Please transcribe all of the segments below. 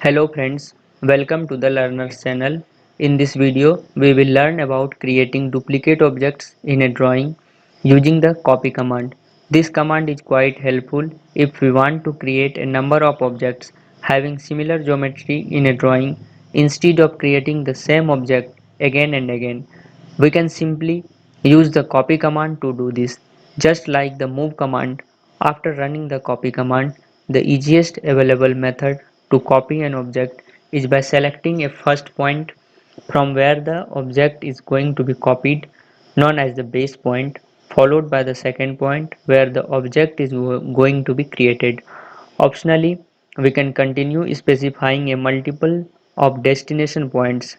Hello friends, welcome to the Learners channel. In this video, we will learn about creating duplicate objects in a drawing using the copy command. This command is quite helpful if we want to create a number of objects having similar geometry in a drawing instead of creating the same object again and again. We can simply use the copy command to do this. Just like the move command, after running the copy command, the easiest available method to copy an object is by selecting a first point from where the object is going to be copied, known as the base point, followed by the second point where the object is going to be created. Optionally, we can continue specifying a multiple of destination points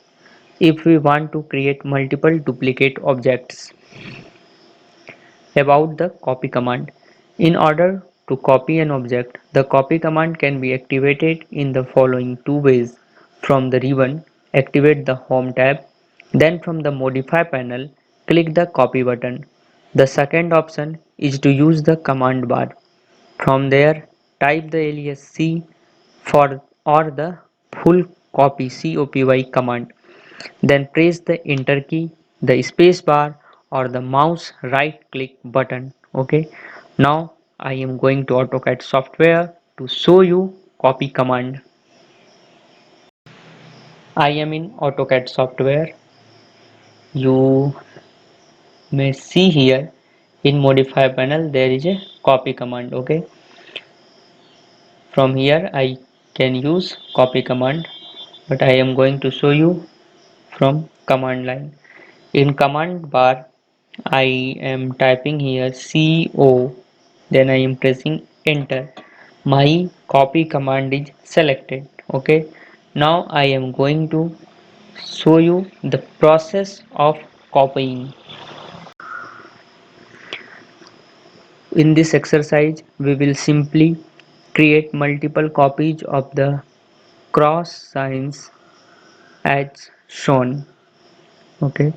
if we want to create multiple duplicate objects. About the copy command. In order to copy an object, the copy command can be activated in the following two ways. From the ribbon, activate the Home tab, then from the Modify panel, click the Copy button. The second option is to use the command bar. From there, type the alias C for or the full copy COPY command. Then press the enter key, the space bar or the mouse right click button. Okay. Now I am going to AutoCAD software to show you copy command. I am in AutoCAD software. You may see here in modify panel there is a copy command. Okay. From here I can use copy command, but I am going to show you from command line. In command bar I am typing here CO, then I am pressing enter. My copy command is selected. Okay. Now I am going to show you the process of copying. In this exercise we will simply create multiple copies of the cross signs as shown. Okay.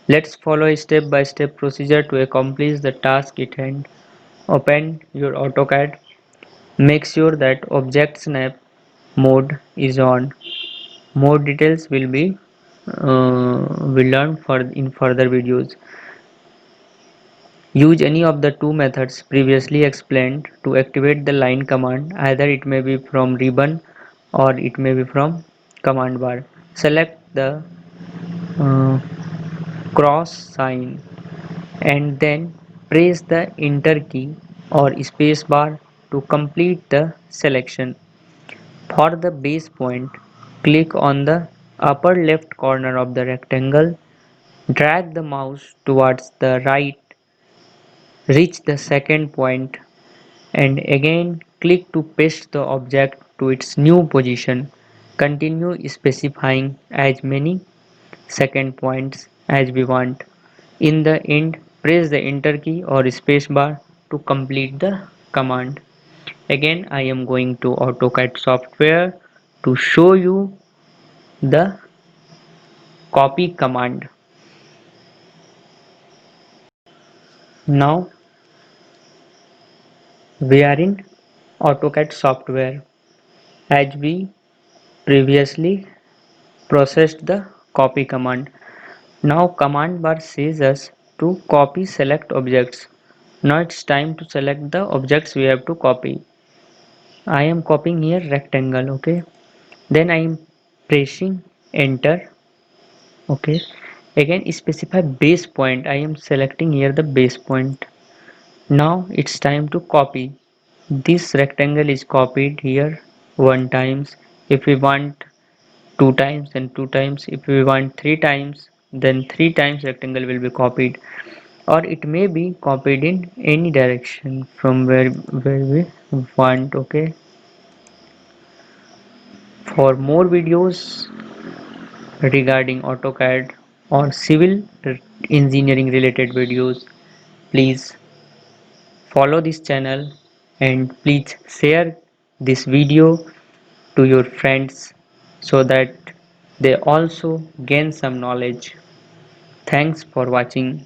Let's follow a step by step procedure to accomplish the task at hand. Open your AutoCAD. Make sure that object snap mode is on. More details will learn in further videos. Use any of the two methods previously explained to activate the line command. Either it may be from ribbon or it may be from command bar. Select the uh, cross sign and then press the enter key or space bar to complete the selection. For the base point, click on the upper left corner of the rectangle, drag the mouse towards the right, reach the second point, and again click to paste the object to its new position. Continue specifying as many second points as we want. In the end, press the enter key or spacebar to complete the command. Again, I am going to AutoCAD software to show you the copy command. Now we are in AutoCAD software as we previously processed the copy command. Now command bar says us to copy select objects. Now it's time to select the objects we have to copy. I am copying here rectangle. Okay. Then I am pressing enter. Okay. Again specify base point. I am selecting here the base point. Now it's time to copy. This rectangle is copied here one times. If we want two times, then two times. If we want three times, then three times rectangle will be copied, or it may be copied in any direction from where we want. Okay. For more videos regarding AutoCAD or civil engineering related videos, please follow this channel and please share this video to your friends so that they also gain some knowledge. Thanks for watching.